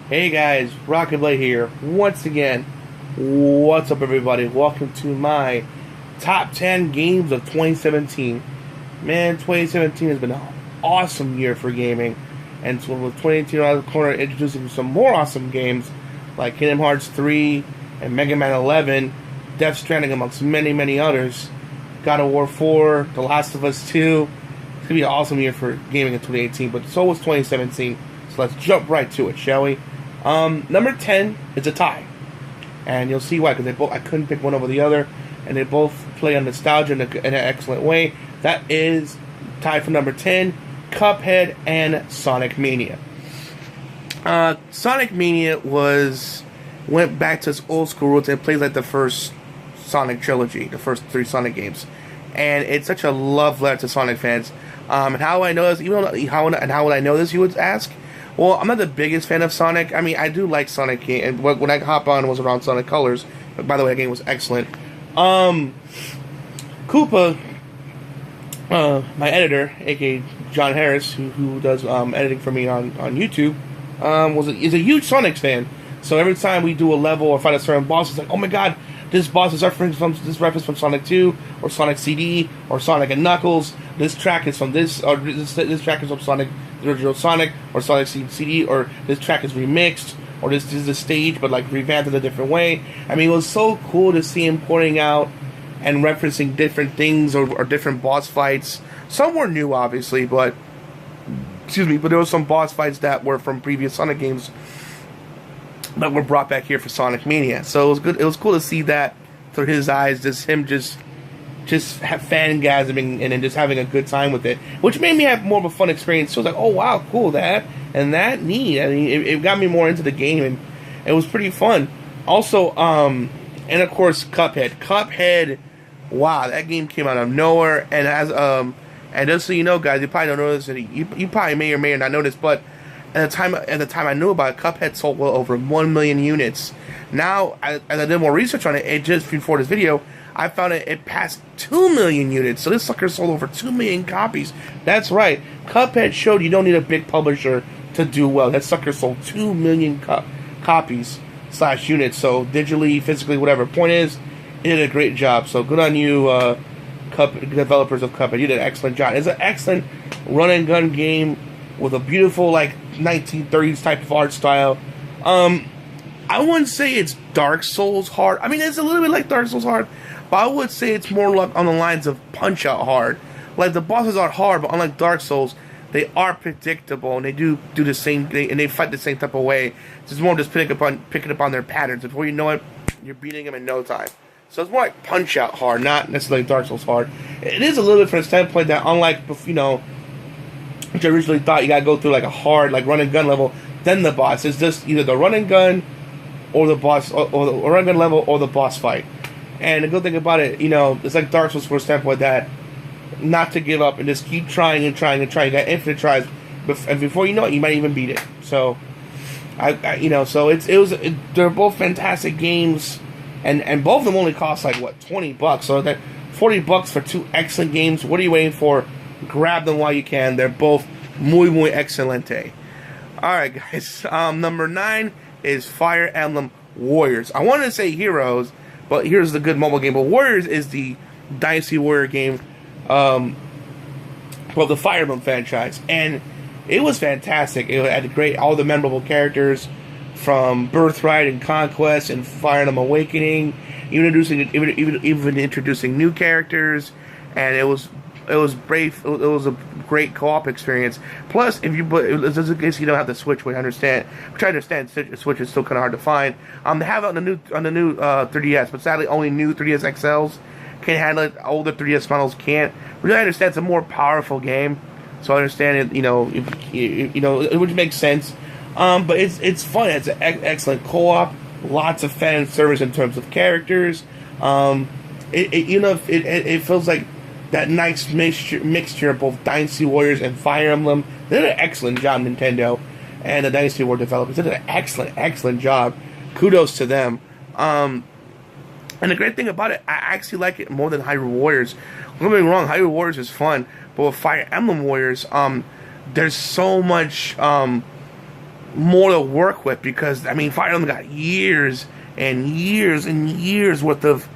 Hey guys, RockingTheBlade here. Once again, what's up everybody? Welcome to my top 10 games of 2017. Man, 2017 has been an awesome year for gaming. And so with 2018 around the corner, introducing some more awesome games like Kingdom Hearts 3 and Mega Man 11, Death Stranding amongst many, many others. God of War 4, The Last of Us 2. It's going to be an awesome year for gaming in 2018, but so was 2017. So let's jump right to it, shall we? Number 10 is a tie, and you'll see why, because I couldn't pick one over the other, and they both play on nostalgia in an excellent way. That is tied for number 10, Cuphead and Sonic Mania. Sonic Mania went back to its old school roots and plays like the first Sonic trilogy, the first 3 Sonic games, and it's such a love letter to Sonic fans. And how would I know this? How would I know this? You would ask. Well, I'm not the biggest fan of Sonic. I mean, I do like Sonic, and when I hop on, it was around Sonic Colors. But by the way, that game was excellent. Koopa, my editor, aka John Harris, who does editing for me on YouTube, is a huge Sonic fan. So every time we do a level or fight a certain boss, it's like, oh my god, this boss is reference from Sonic 2, or Sonic CD, or Sonic and Knuckles. This track is from this, or this track is from Sonic, the original Sonic, or Sonic CD, or this track is remixed, or this is the stage, but like revamped in a different way. I mean, it was so cool to see him pointing out and referencing different things or different boss fights. Some were new, obviously, but there were some boss fights that were from previous Sonic games that were brought back here for Sonic Mania. So it was good. It was cool to see that through his eyes, just fangasming and then just having a good time with it, which made me have more of a fun experience. So I was like, oh wow, cool, that neat. I mean, it got me more into the game, and it was pretty fun. Also, and of course, Cuphead. Wow, that game came out of nowhere, and and just so you know, guys, you probably don't know this, and you probably may or may not know this, but at the time I knew about it, Cuphead sold well over 1 million units. Now, as I did more research on it, just before this video, I found it passed 2 million units. So this sucker sold over 2 million copies. That's right. Cuphead showed you don't need a big publisher to do well. That sucker sold 2 million copies / units. So digitally, physically, whatever. Point is, it did a great job. So good on you, developers of Cuphead. You did an excellent job. It's an excellent run and gun game with a beautiful, like, 1930s type of art style. I wouldn't say it's Dark Souls hard. I mean, it's a little bit like Dark Souls hard, but I would say it's more like on the lines of Punch-Out hard. Like, the bosses are hard, but unlike Dark Souls, they are predictable, and they do the same, and they fight the same type of way. It's more just picking up on their patterns. Before you know it, you're beating them in no time. So it's more like Punch-Out hard, not necessarily Dark Souls hard. It is a little bit from a standpoint that, unlike, which I originally thought you gotta go through like a hard, like run and gun level, then the boss. It's just either the run and gun or the boss, or the run and gun level, or the boss fight. And the good thing about it, it's like Dark Souls from a standpoint that not to give up and just keep trying and trying and trying. You got infinite tries, and before you know it, you might even beat it. So, they're both fantastic games, and both of them only cost like what, $20. So that $40 for 2 excellent games. What are you waiting for? Grab them while you can. They're both muy excelente. Alright guys, number 9 is Fire Emblem Warriors. I wanted to say Heroes, but here's the good mobile game. But Warriors is the Dynasty Warrior game of the Fire Emblem franchise. And it was fantastic. It had all the memorable characters from Birthright and Conquest and Fire Emblem Awakening, even introducing new characters, and it was brave. It was a great co-op experience. Plus, just in case you don't have the Switch, which I understand, Switch is still kind of hard to find. They have it on the new 3DS, but sadly, only new 3DS XLs can handle it. Older 3DS models can't. Really, I understand it's a more powerful game, so I understand it. Which makes sense. But it's fun. It's an excellent co-op. Lots of fan service in terms of characters. It feels like that nice mixture of both Dynasty Warriors and Fire Emblem. They did an excellent job, Nintendo and the Dynasty Warrior developers. They did an excellent job. Kudos to them. And the great thing about it, I actually like it more than Hyrule Warriors. Don't get me wrong, Hyrule Warriors is fun, but with Fire Emblem Warriors, there's so much more to work with, because I mean, Fire Emblem got years and years and years worth of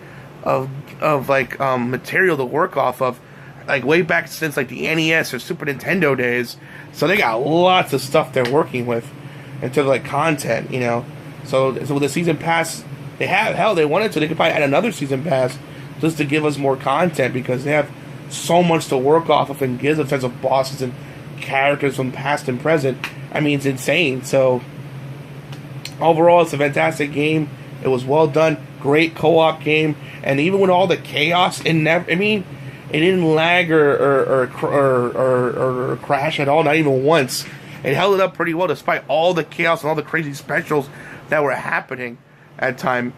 like material to work off of, like way back since like the NES or Super Nintendo days. So they got lots of stuff they're working with in terms of like content, you know. So with the season pass, they have, hell, they wanted to, they could probably add another season pass just to give us more content, because they have so much to work off of and gives a sense of bosses and characters from past and present. I mean, it's insane. So overall, it's a fantastic game. It was well done, great co-op game, and even with all the chaos, it didn't lag or crash at all, not even once. It held it up pretty well despite all the chaos and all the crazy specials that were happening at time.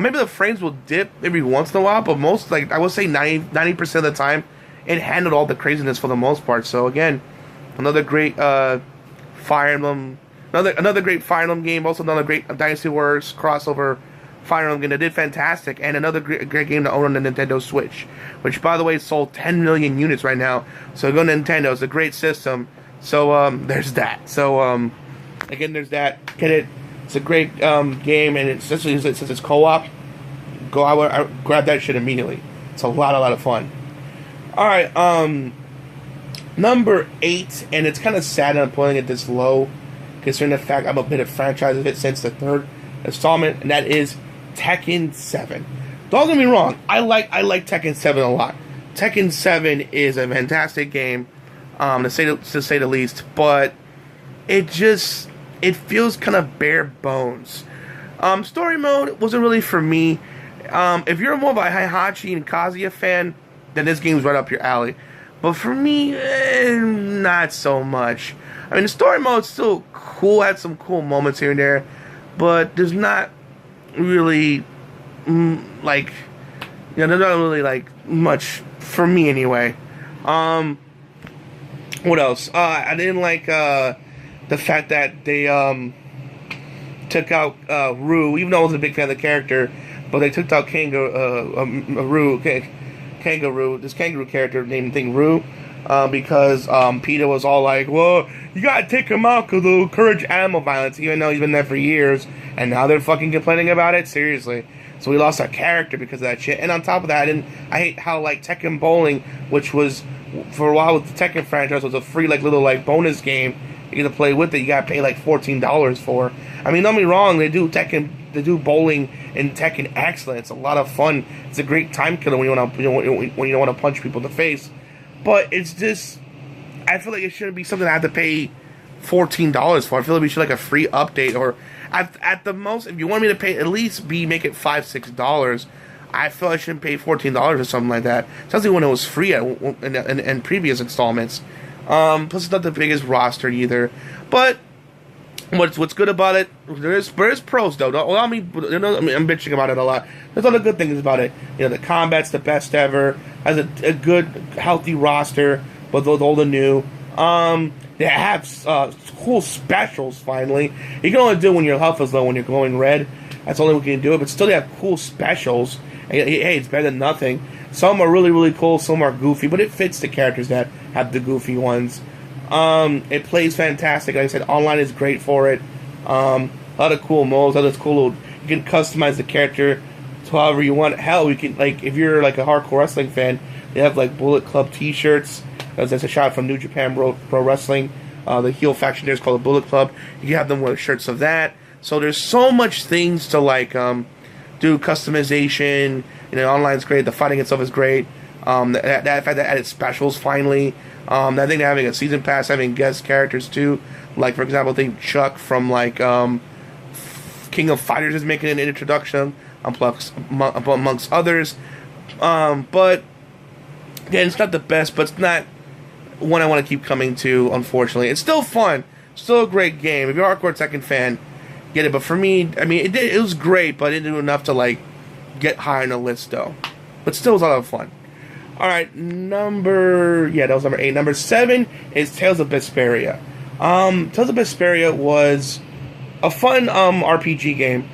Maybe the frames will dip every once in a while, but most, like I would say 90% of the time, it handled all the craziness for the most part. So again, another great Fire Emblem, another great Fire Emblem game. Also another great Dynasty Warriors crossover Fire Emblem game that did fantastic, and another great game to own on the Nintendo Switch, which by the way sold 10 million units right now. So go to Nintendo, it's a great system. So there's that. So again, there's that. Get it. It's a great game, and it's especially since it's co-op. I grab that shit immediately. It's a lot of fun. All right, number 8, and it's kind of sad I'm putting it this low, considering the fact I'm a bit of franchise of it since the 3rd installment, and that is Tekken 7. Don't get me wrong, I like Tekken 7 a lot. Tekken 7 is a fantastic game, to say the least, but it feels kind of bare bones. Story mode wasn't really for me. If you're more of a Heihachi and Kazuya fan, then this game's right up your alley. But for me, not so much. I mean, the story mode's still cool, had some cool moments here and there, but there's not really, there's not really, much for me anyway. What else? I didn't like, the fact that they, took out, Rue, even though I wasn't a big fan of the character, but they took out this kangaroo character named Rue, because Peter was all like, well, you gotta take him out because they'll encourage animal violence, even though he's been there for years, and now they're fucking complaining about it? Seriously. So we lost our character because of that shit. And on top of that, I hate how, Tekken Bowling, which was, for a while with the Tekken franchise, was a free, little, bonus game you get to play with it, you gotta pay, $14 for. I mean, don't get me wrong, they do bowling in Tekken excellent. It's a lot of fun. It's a great time killer when you want to punch people in the face. But it's just, I feel like it shouldn't be something I have to pay $14 for. I feel like we should a free update, or at the most, if you want me to pay, at least make it $5-6. I feel I shouldn't pay $14 or something like that, especially when it was free in previous installments. Plus, it's not the biggest roster either. But what's good about it? There's pros though. Don't allow me. I'm bitching about it a lot. There's other good things about it. The combat's the best ever. Has a good, healthy roster, both old and new. They have cool specials. Finally, you can only do it when your health is low, when you're glowing red. That's the only way you can do it. But still, they have cool specials. Hey, it's better than nothing. Some are really, really cool. Some are goofy, but it fits the characters that have the goofy ones. It plays fantastic. Like I said, online is great for it. A lot of cool modes. You can customize the character to however you want. Hell, you can, if you're a hardcore wrestling fan, they have Bullet Club T-shirts. That's a shot from New Japan Pro Wrestling. The heel faction there is called the Bullet Club. You can have them wear shirts of that. So there's so much things to do customization. Online's great. The fighting itself is great. That fact that added specials finally. I think they're having a season pass, having guest characters too. For example, I think Chuck from King of Fighters is making an introduction, amongst others. But again, it's not the best, but it's not one I want to keep coming to. Unfortunately, it's still fun, still a great game. If you're a hardcore Tekken fan, get it. But for me, I mean, it was great, but it didn't do enough to get high on the list though. But still, it was a lot of fun. All right, that was number 8. Number 7 is Tales of Vesperia. Tales of Vesperia was a fun RPG game.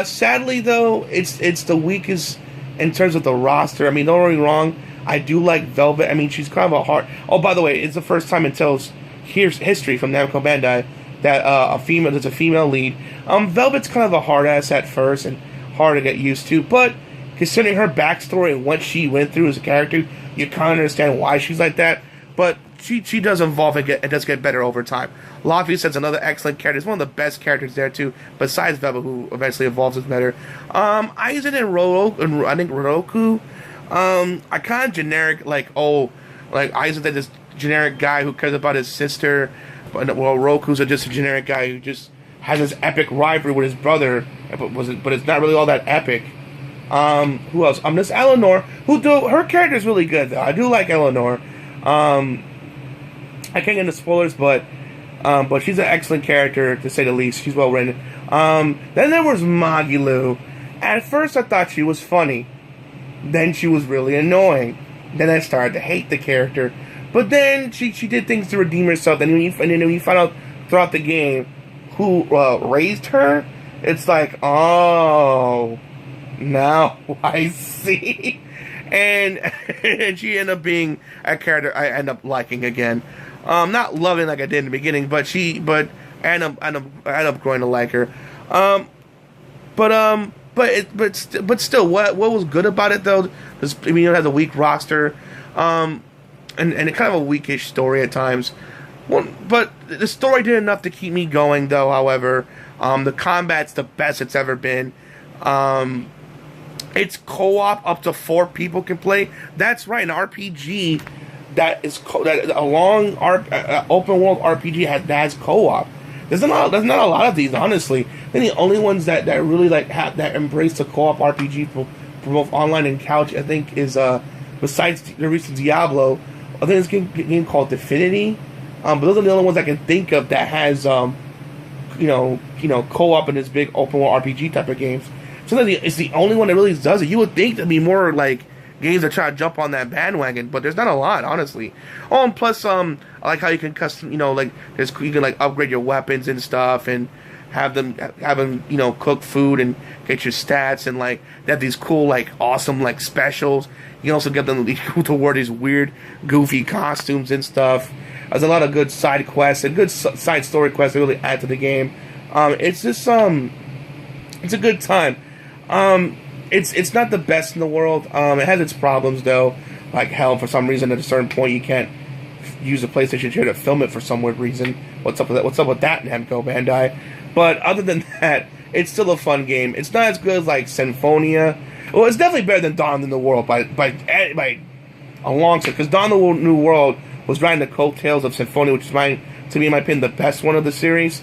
Sadly, though, it's the weakest in terms of the roster. I mean, don't get me wrong, I do like Velvet. I mean, she's kind of a hard. Oh, by the way, it's the first time in Tales history from Namco Bandai that there's a female lead. Velvet's kind of a hard ass at first and hard to get used to, but considering her backstory and what she went through as a character, you kind of understand why she's like that. But she does evolve and does get better over time. Lafayette's another excellent character. He's one of the best characters there too, besides Velvet, who eventually evolves as better. Aizen and Roku, I kind of generic, like Aizen's like this generic guy who cares about his sister, but Roku's just a generic guy who just has this epic rivalry with his brother, but it's not really all that epic. Who else? This Eleanor, her character is really good though. I do like Eleanor. I can't get into spoilers, but she's an excellent character to say the least. She's well written. Then there was Magilu. At first, I thought she was funny. Then she was really annoying. Then I started to hate the character. But then she did things to redeem herself. And then when you find out throughout the game who raised her, it's like, oh, now I see. And she ended up being a character I end up liking again. Not loving like I did in the beginning, but I end up growing to like her. But still, what was good about it though? I mean, it has a weak roster, and it kind of a weakish story at times. Well, but the story did enough to keep me going, though. However, the combat's the best it's ever been. It's co-op, up to 4 people can play. That's right, an RPG that is a long open world RPG has co-op. There's not a lot of these, honestly. Then the only ones that really that embrace the co-op RPG for both online and couch, I think, is besides the recent Diablo, I think it's a game called Divinity. But those are the only ones I can think of that has co-op in this big open world RPG type of games. So it's the only one that really does it. You would think there'd be more like games that try to jump on that bandwagon, but there's not a lot, honestly. Oh, and plus, I like how you can custom, you can like upgrade your weapons and stuff, and have them cook food and get your stats, and like they have these cool, like awesome, like specials. You can also get them to wear these weird, goofy costumes and stuff. There's a lot of good side quests and good side story quests that really add to the game. It's just it's a good time. It's not the best in the world. It has its problems though. Like hell, for some reason, at a certain point, you can't use a PlayStation 2 to film it for some weird reason. What's up with that? What's up with that, Namco Bandai? But other than that, it's still a fun game. It's not as good as like Symphonia. Well, it's definitely better than Dawn of the New World by a long shot. Because Dawn of the New World was riding the coattails of Symphonia, which is to me, in my opinion, the best one of the series.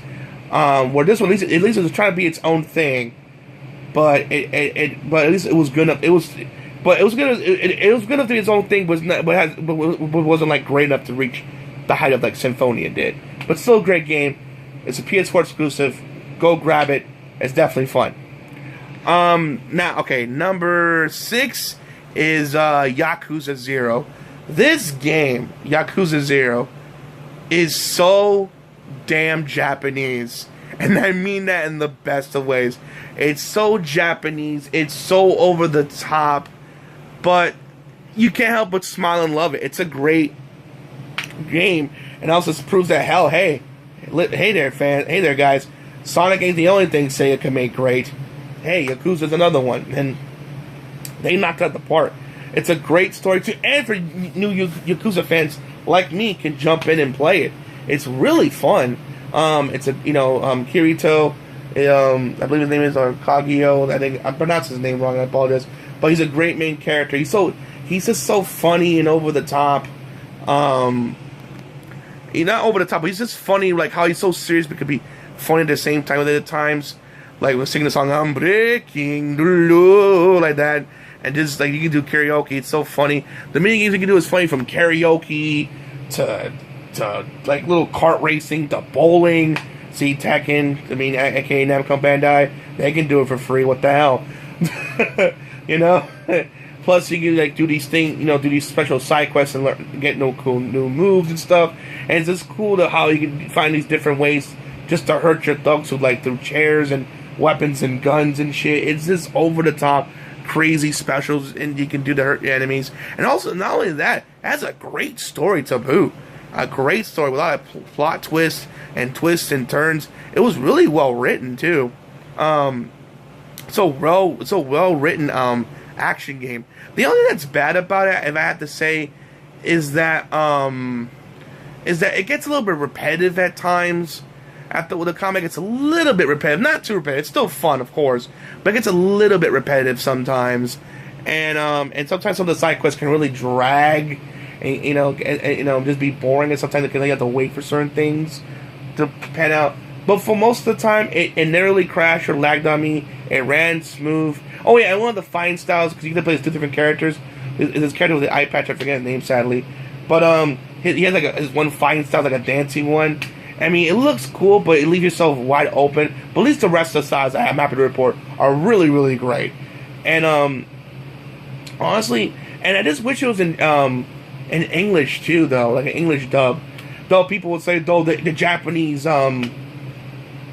Where this one, at least it was trying to be its own thing. But at least it was good enough. It was good. It was good enough to be its own thing, but wasn't like great enough to reach the height of like Symphonia did. But still a great game. It's a PS4 exclusive. Go grab it. It's definitely fun. Now, okay, number 6 is Yakuza 0. This game, Yakuza 0, is so damn Japanese. And I mean that in the best of ways. It's so Japanese. It's so over the top. But you can't help but smile and love it. It's a great game. And also proves that, hell, hey there, fans. Hey there, guys. Sonic ain't the only thing Sega can make great. Hey, Yakuza's another one. And they knocked out the park. It's a great story, too. And for new Yakuza fans like me can jump in and play it. It's really fun. It's a Kirito. I believe his name is Kagyo. I think I pronounced his name wrong. I apologize. But he's a great main character. He's just so funny and over the top. He's not over the top, but he's just funny. Like how he's so serious, but could be funny at the same time. At times, like we're singing the song "I'm Breaking the Law" like that, and just like you can do karaoke. It's so funny. The mini games you can do is funny, from karaoke to like little kart racing to bowling. See Tekken, aka Namco Bandai, they can do it for free. What the hell, Plus, you can like do these things, do these special side quests and get cool new moves and stuff. And it's just cool to how you can find these different ways just to hurt your thugs through chairs and weapons and guns and shit. It's just over the top, crazy specials, and you can do to hurt your enemies. And also, not only that, it has a great story to boot. A great story with a lot of plot twists and turns. It was really well written too. So well written action game. The only thing that's bad about it, if I have to say, is that it gets a little bit repetitive at times. After the comic gets a little bit repetitive, not too repetitive. It's still fun, of course, but it gets a little bit repetitive sometimes. And sometimes some of the side quests can really drag, and just be boring. And sometimes you have to wait for certain things to pan out. But for most of the time, it never really crashed or lagged on me. It ran smooth. Oh yeah, and one of the fighting styles, because you can play as two different characters. His character with the eye patch, I forget his name sadly, but he has his one fighting style, like a dancing one. I mean, it looks cool, but it leaves yourself wide open. But at least the rest of the styles, I'm happy to report, are really, really great. And honestly, and I just wish it was in English too, though, like an English dub. Though people would say, though, the Japanese jokes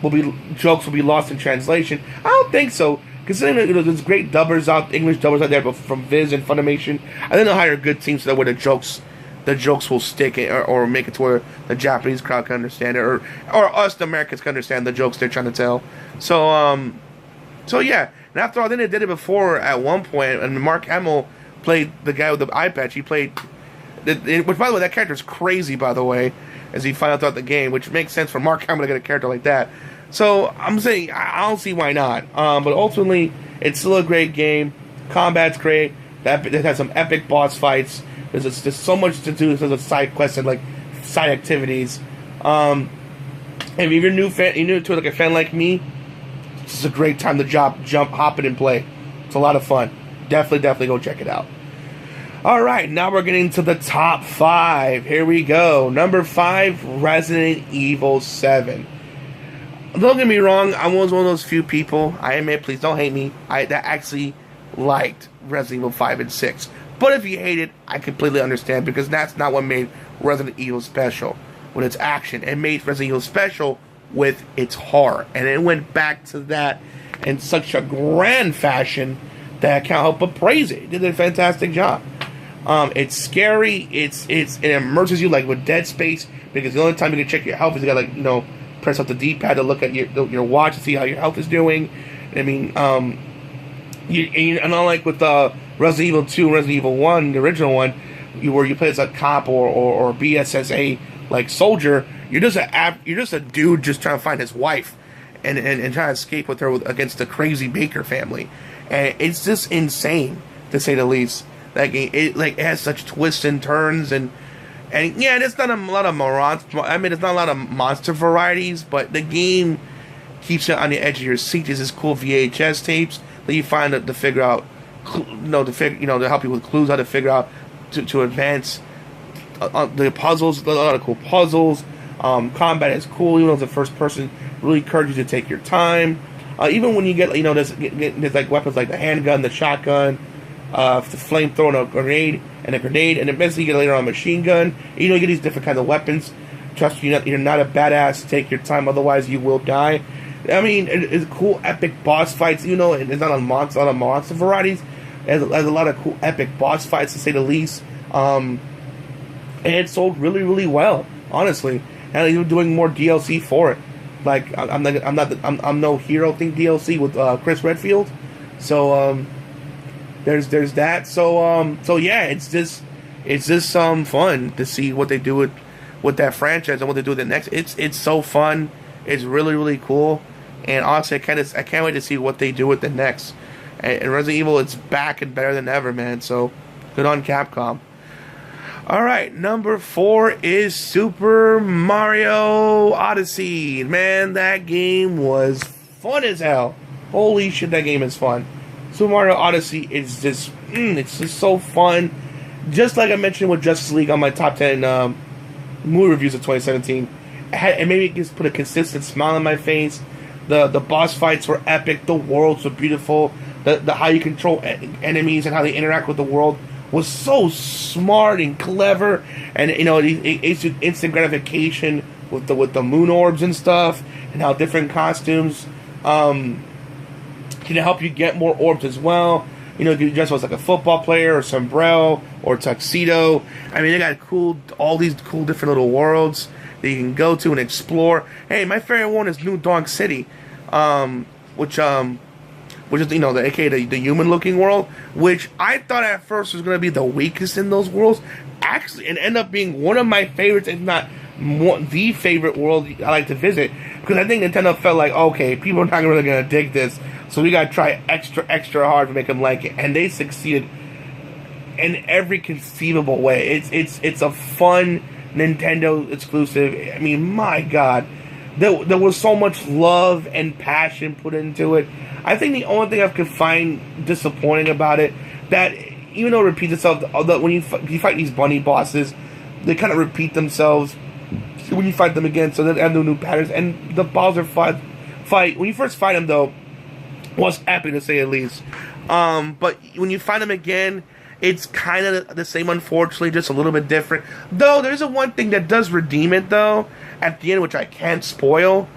will be lost in translation. I don't think so. Considering there's great English dubbers out there, but from Viz and Funimation, I think they'll hire good teams so that where the jokes will stick or make it to where the Japanese crowd can understand it, or us, the Americans, can understand the jokes they're trying to tell. So yeah. And after all, then they did it before at one point, and Mark Hamill played the guy with the eye patch. He played, which by the way, that character's crazy, by the way, as he found out throughout the game, which makes sense for Mark Hamill to get a character like that. So I'm saying I don't see why not. But ultimately, it's still a great game. Combat's great. It has some epic boss fights. There's so much to do in terms of side quests and like side activities. And if you're new to like a fan like me, this is a great time to jump, hop in and play. It's a lot of fun. Definitely go check it out. All right, now we're getting to the top 5. Here we go. Number 5, Resident Evil 7. Don't get me wrong, I was one of those few people, I admit, please don't hate me, that actually liked Resident Evil 5 and 6. But if you hate it, I completely understand, because that's not what made Resident Evil special with its action. It made Resident Evil special with its horror. And it went back to that in such a grand fashion that I can't help but praise it. It did a fantastic job. It's scary, it immerses you like with Dead Space, because the only time you can check your health is you gotta, press up the D-pad to look at your watch to see how your health is doing. I mean, and unlike with Resident Evil 2, Resident Evil 1, the original one, where you play as a cop or BSSA like soldier, you're just a dude just trying to find his wife and trying to escape with her against the crazy Baker family, and it's just insane to say the least. That game, it has such twists and turns and yeah, there's not a lot of it's not a lot of monster varieties, but the game keeps you on the edge of your seat. There's this cool VHS tapes that you find to figure out, to help you with clues how to figure out to advance the puzzles. A lot of cool puzzles. Combat is cool, even though it's a first person. Really encourage you to take your time. Even when you get, there's like weapons like the handgun, the shotgun, the flamethrower, and a grenade, and eventually you get later on a machine gun. You get these different kinds of weapons. Trust me, you're not a badass. Take your time, otherwise you will die. I mean, it's cool, epic boss fights. It's not a lot of monster varieties. It has a lot of cool, epic boss fights, to say the least. And it sold really, really well, honestly. And even doing more DLC for it. Like I'm no Hero Think DLC with Chris Redfield. So there's that. So yeah, it's just fun to see what they do with that franchise and what they do with the next. It's so fun. It's really, really cool. And honestly, I can't wait to see what they do with the next. And Resident Evil, it's back and better than ever, man. So good on Capcom. Alright, number 4 is Super Mario Odyssey. Man, that game was fun as hell. Holy shit, that game is fun. Super Mario Odyssey is just, it's just so fun. Just like I mentioned with Justice League on my top 10 movie reviews of 2017. It made me just put a consistent smile on my face. The boss fights were epic. The worlds were beautiful. The how you control enemies and how they interact with the world was so smart and clever, and it's instant gratification with the moon orbs and stuff, and how different costumes can help you get more orbs as well. You know, you can dress as like a football player or sombrero or tuxedo. I mean, they got all these cool different little worlds that you can go to and explore. Hey, my favorite one is New Donk City, which is, you know, aka the human-looking world, which I thought at first was going to be the weakest in those worlds. Actually, and end up being one of my favorites, if not the favorite world I like to visit, because I think Nintendo felt like, okay, people are not really going to dig this, so we got to try extra hard to make them like it, and they succeeded in every conceivable way. It's a fun Nintendo exclusive. I mean, my God, there was so much love and passion put into it. I think the only thing I could find disappointing about it, that even though it repeats itself, when you fight these bunny bosses, they kind of repeat themselves when you fight them again, so they have no new patterns. And the Bowser fight, when you first fight him, though, was epic to say the least. But when you fight him again, it's kind of the same, unfortunately, just a little bit different. Though, there's one thing that does redeem it, though, at the end, which I can't spoil.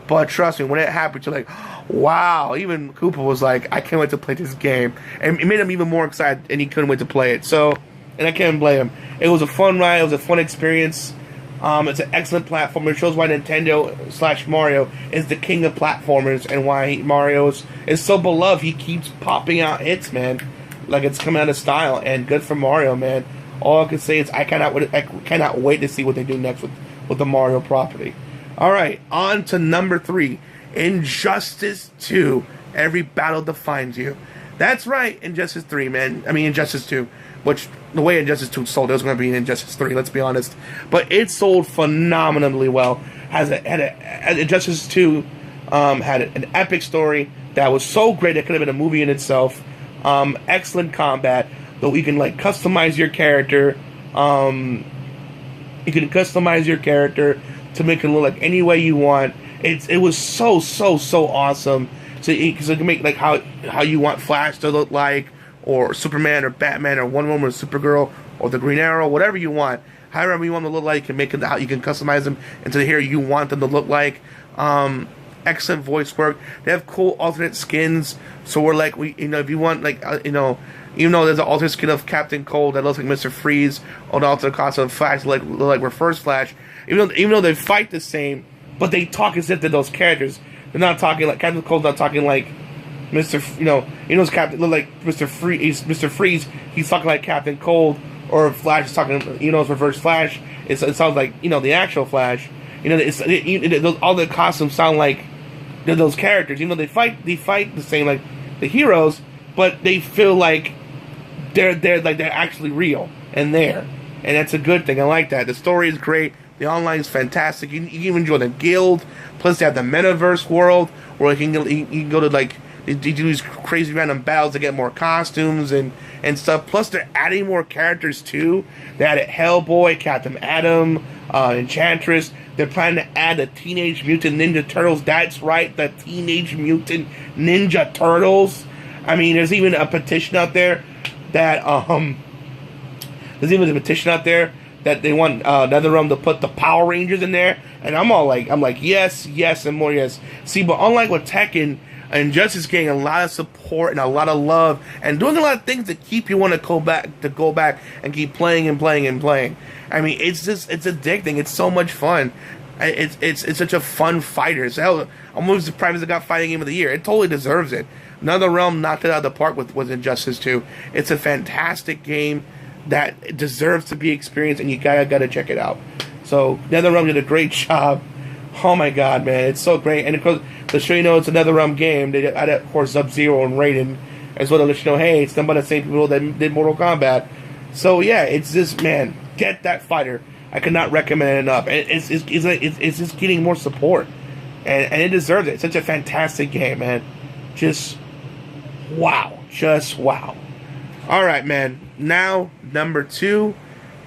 But trust me, when it happens, you're like, wow. Even Koopa was like, I can't wait to play this game. And it made him even more excited, and he couldn't wait to play it. So, and I can't blame him. It was a fun ride. It was a fun experience. It's an excellent platform. It shows why Nintendo/Mario is the king of platformers and why Mario is so beloved. He keeps popping out hits, man. Like it's coming out of style. And good for Mario, man. All I can say is I cannot wait to see what they do next with the Mario property. Alright, on to number 3. Injustice 2. Every battle defines you. That's right, Injustice 3, man. I mean, Injustice 2. Which, the way Injustice 2 sold, it was going to be an Injustice 3, let's be honest. But it sold phenomenally well. Injustice 2 had an epic story that was so great it could have been a movie in itself. Excellent combat, though you can, like, customize your character. You can customize your character to make it look like any way you want. It was so awesome. So you can make like how you want Flash to look like, or Superman, or Batman, or Wonder Woman, or Supergirl, or the Green Arrow, whatever you want. However you want them to look like, you can make it how you can customize them into the hero you want them to look like. Excellent voice work. They have cool alternate skins. So we're like, if you want, like, even though there's an alternate skin of Captain Cold that looks like Mr. Freeze, or the alternate costume of Flash look like Reverse Flash. Even though they fight the same, but they talk as if they're those characters. They're not talking like Captain Cold's not talking like Mr. His Captain look like Mr. Freeze. He's talking like Captain Cold, or Flash is talking. It's Reverse Flash. It sounds like the actual Flash. All the costumes sound like they're those characters. They fight the same like the heroes, but they feel like they're actually real and there, and that's a good thing. I like that. The story is great. The online is fantastic. You can even join a guild. Plus, they have the metaverse world where you can go to like they do these crazy random battles to get more costumes and stuff. Plus, they're adding more characters too. They added Hellboy, Captain Atom, Enchantress. They're planning to add the Teenage Mutant Ninja Turtles. That's right, the Teenage Mutant Ninja Turtles. I mean, there's even a petition out there that that they want NetherRealm to put the Power Rangers in there, and I'm like yes, and more yes. See, but unlike with Tekken, Injustice getting a lot of support and a lot of love, and doing a lot of things to keep you want to go back and keep playing and playing and playing. I mean, it's addicting. It's so much fun. It's such a fun fighter. So I'm almost surprised it got Fighting Game of the Year. It totally deserves it. NetherRealm knocked it out of the park with Injustice 2. It's a fantastic game that deserves to be experienced, and you gotta check it out. So NetherRealm did a great job. Oh my god, man, it's so great. And of course, to show it's a NetherRealm game, they added, of course, Sub-Zero and Raiden, as well to let you know, hey, it's done by the same people that did Mortal Kombat. So yeah, it's just, man, get that fighter. I could not recommend it enough. And it's just getting more support, and it deserves it. It's such a fantastic game, man. Just wow. Alright, man. Now, number 2,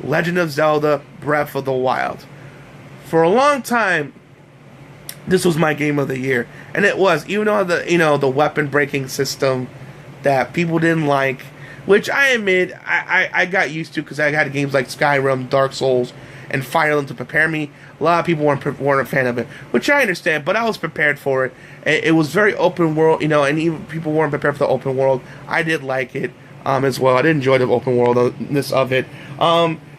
Legend of Zelda Breath of the Wild. For a long time, this was my game of the year. And it was, even though the weapon breaking system that people didn't like, which I admit, I got used to because I had games like Skyrim, Dark Souls, and Fire Emblem to prepare me. A lot of people weren't a fan of it, which I understand, but I was prepared for it. It was very open world, you know, and even people weren't prepared for the open world. I did like it as well. I did enjoy the open worldness of it.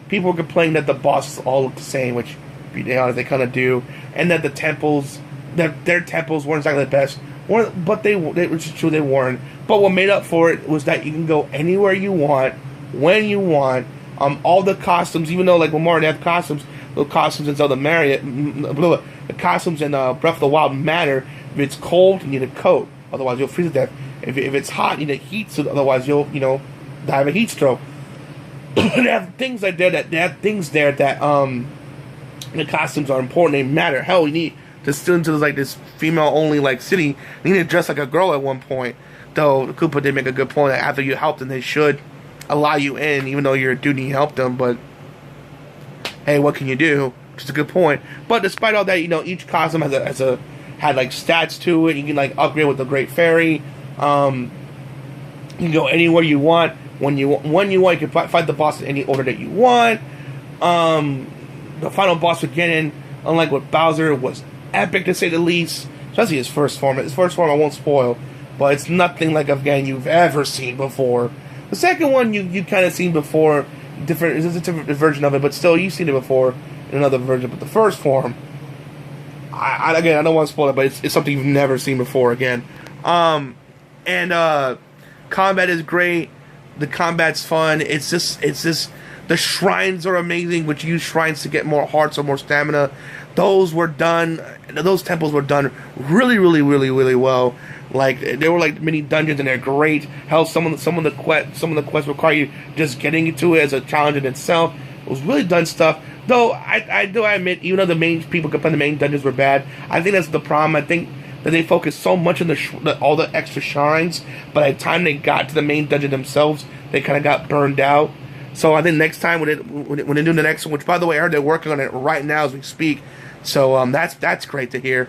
People were complaining that the bosses all look the same, which they kind of do, and that the temples, that their temples weren't exactly the best. But which is true, they weren't. But what made up for it was that you can go anywhere you want, when you want. All the costumes, even though like when Mario have costumes, the costumes in Zelda Mario, the costumes in Breath of the Wild matter. If it's cold, you need a coat, otherwise you'll freeze to death. If it's hot, you need a heat suit, otherwise you'll die of a heat stroke. They have things like that. They have things there that the costumes are important. They matter. Hell, you need to still into this female only like city. You need to dress like a girl at one point. Though Koopa did make a good point that after you help them, they should allow you in, even though you're a dude and you help them. But hey, what can you do? Which is a good point. But despite all that, each costume had like stats to it. You can like upgrade with the Great Fairy. You can go anywhere you want when you want. You can fight the boss in any order that you want. The final boss with Ganon, unlike with Bowser, was epic to say the least. Especially his first form. His first form I won't spoil, but it's nothing like a Ganon you've ever seen before. The second one you kind of seen before. It's a different version of it, but still you've seen it before in another version. But the first form, I don't want to spoil it, but it's something you've never seen before again. And combat is great. The combat's fun. It's just the shrines are amazing, which use shrines to get more hearts or more stamina. Those temples were done really, really, really, really well. Like they were like mini dungeons, and they're great. Hell, some of the quests require you just getting into it as a challenge in itself. It was really done stuff. Though I admit, even though the main people complain the main dungeons were bad, I think that's the problem. I think that they focused so much on all the extra shrines, but by the time they got to the main dungeon themselves, they kind of got burned out. So I think next time when they do the next one, which by the way I heard they're working on it right now as we speak, so that's great to hear.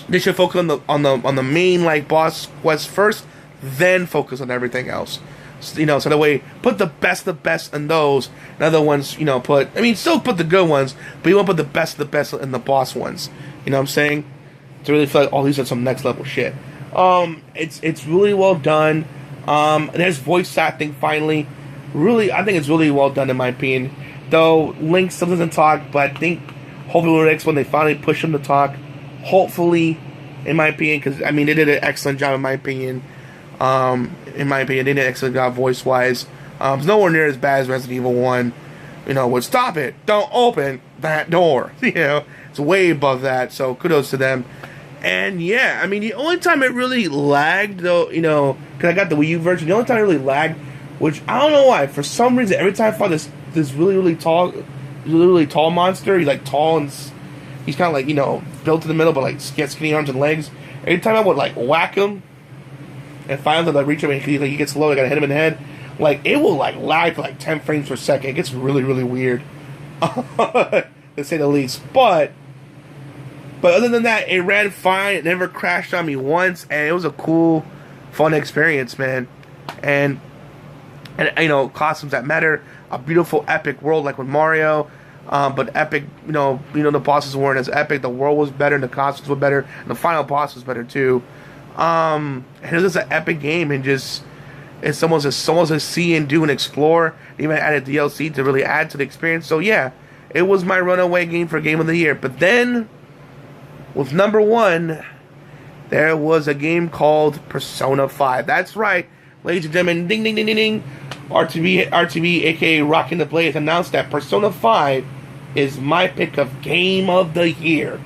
They should focus on the main like boss quest first, then focus on everything else. So that way put the best in those. And other ones, still put the good ones, but you won't put the best in the boss ones. You know what I'm saying? To really feel like, oh, these are some next level shit. It's really well done. There's voice acting finally. Really, I think it's really well done in my opinion. Though Link still doesn't talk, but I think hopefully with the next one they finally push him to talk. Hopefully, in my opinion, because they did an excellent job in my opinion. They did an excellent job voice wise. It's nowhere near as bad as Resident Evil 1. Would stop it. Don't open that door. It's way above that. So kudos to them. And yeah, the only time it really lagged, though, because I got the Wii U version, the only time it really lagged, which I don't know why, for some reason, every time I fought this really tall monster, he's like tall and he's kind of like, built in the middle, but like gets skinny arms and legs. Every time I would like whack him and finally like reach him and he gets low, I gotta hit him in the head. Like it will like lag for like 10 frames per second. It gets really, really weird, to say the least. But other than that, it ran fine. It never crashed on me once, and it was a cool, fun experience, man. And costumes that matter. A beautiful, epic world like with Mario. But epic, the bosses weren't as epic. The world was better, and the costumes were better, and the final boss was better too. And it was just an epic game, and it's almost a see and do and explore. They even added DLC to really add to the experience. So yeah, it was my runaway game for Game of the Year. But then, with number 1, there was a game called Persona 5. That's right, ladies and gentlemen. Ding, ding, ding, ding, ding. RTB, aka RockingTheBlade, has announced that Persona 5 is my pick of Game of the Year.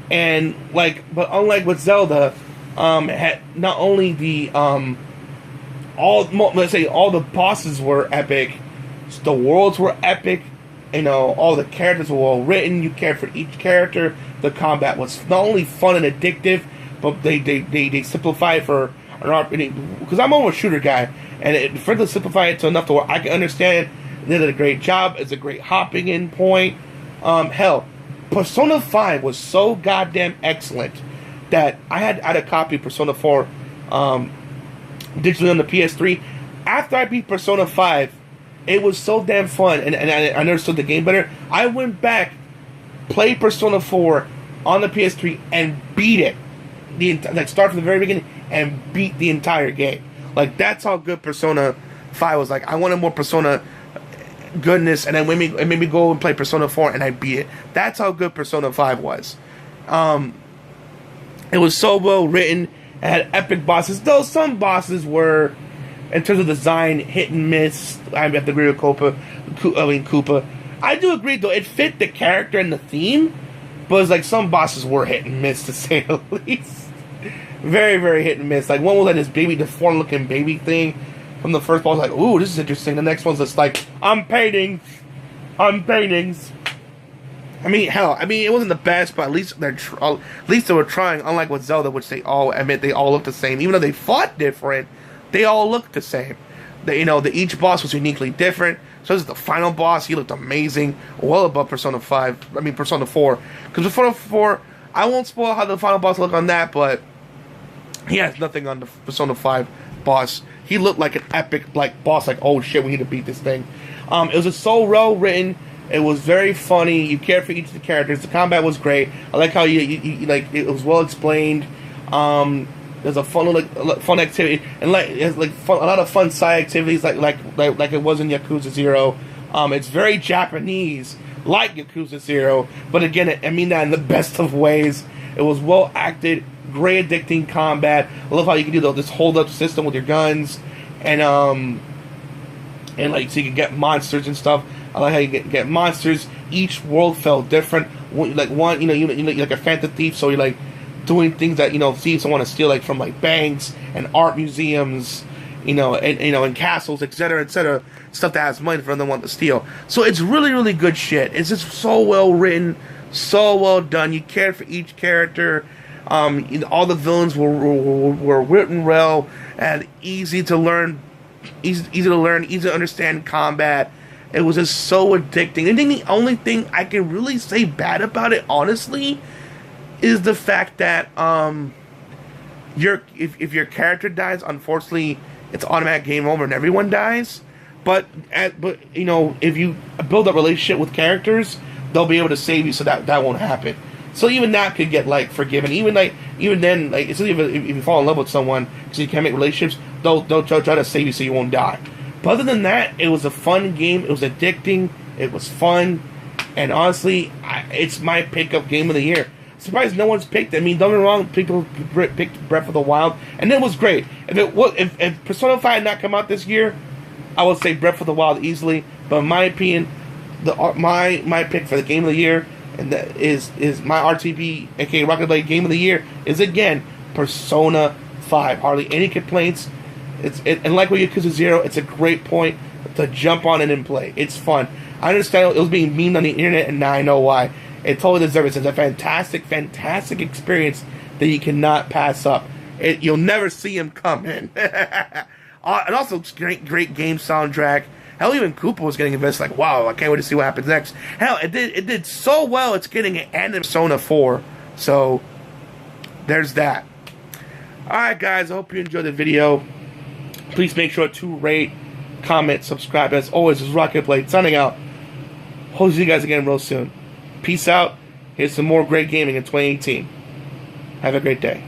And but unlike with Zelda, had not only the all the bosses were epic, the worlds were epic. All the characters were well written. You cared for each character. The combat was not only fun and addictive, but they simplify it for an RPG. Because I'm almost a shooter guy, and for them to simplify it to enough to where I can understand. They did a great job. It's a great hopping in point. Hell, Persona 5 was so goddamn excellent that I had a copy of Persona 4 digitally on the PS3. After I beat Persona 5, It was so damn fun, and I understood the game better. I went back, played Persona 4 on the PS3, and beat it. Like, start from the very beginning and beat the entire game. Like, that's how good Persona 5 was. Like, I wanted more Persona goodness, and then it made me go and play Persona 4, and I beat it. That's how good Persona 5 was. It was so well written. It had epic bosses, though some bosses were, in terms of design, hit and miss. I have to agree with Koopa. I do agree, though, it fit the character and the theme, but it's like some bosses were hit and miss, to say the least. Very, very hit and miss. Like, one was like this baby, deformed-looking baby thing from the first boss. Like, ooh, this is interesting. The next one's just like, I'm paintings. I mean, hell, it wasn't the best, but at least they were trying. Unlike with Zelda, which they all admit they all look the same, even though they fought different, they all looked the same. Each boss was uniquely different. So this is the final boss. He looked amazing, well above Persona 4. Because Persona 4, I won't spoil how the final boss looked on that, but he has nothing on the Persona 5 boss. He looked like an epic boss. Like, oh shit, we need to beat this thing. It was just so well written. It was very funny. You cared for each of the characters. The combat was great. I like how you like it was well explained. There's a fun activity, and a lot of fun side activities like it was in Yakuza 0. It's very Japanese, like Yakuza 0, but again, I mean that in the best of ways. It was well acted, great addicting combat. I love how you can do this hold up system with your guns, and like so you can get monsters and stuff. I like how you get monsters. Each world felt different. Like one, you're like a phantom thief, so you're like doing things that thieves want to steal, like from like banks and art museums, and castles, etc., stuff that has money for them want to steal. So it's really, really good shit. It's just so well written, so well done. You cared for each character. All the villains were written well and easy to learn, easy to understand combat. It was just so addicting. I think the only thing I can really say bad about it, honestly, is the fact that if your character dies, unfortunately, it's automatic game over and everyone dies. But if you build a relationship with characters, they'll be able to save you, so that won't happen. So even that could get forgiven. Even then, especially if you fall in love with someone, because you can't make relationships, they'll try to save you so you won't die. But other than that, it was a fun game. It was addicting. It was fun, and honestly, it's my pick of game of the year. Surprised no one's picked. Don't get me wrong. People picked Breath of the Wild, and it was great. If Persona 5 had not come out this year, I would say Breath of the Wild easily. But in my opinion, my pick for the game of the year, and that is my RTB, aka RockingTheBlade game of the year, is again Persona 5. Hardly any complaints. And like with Yakuza 0, it's a great point to jump on it and play. It's fun. I understand it was being memed on the internet, and now I know why. It totally deserves it. It's a fantastic, fantastic experience that you cannot pass up. You'll never see him coming. And also, it's great game soundtrack. Hell, even Koopa was getting invested. Like, wow, I can't wait to see what happens next. Hell, it did so well. It's getting an anime Persona 4. So there's that. All right, guys. I hope you enjoyed the video. Please make sure to rate, comment, subscribe. As always, this is RockingTheBlade signing out. Hope to see you guys again real soon. Peace out. Here's some more great gaming in 2018. Have a great day.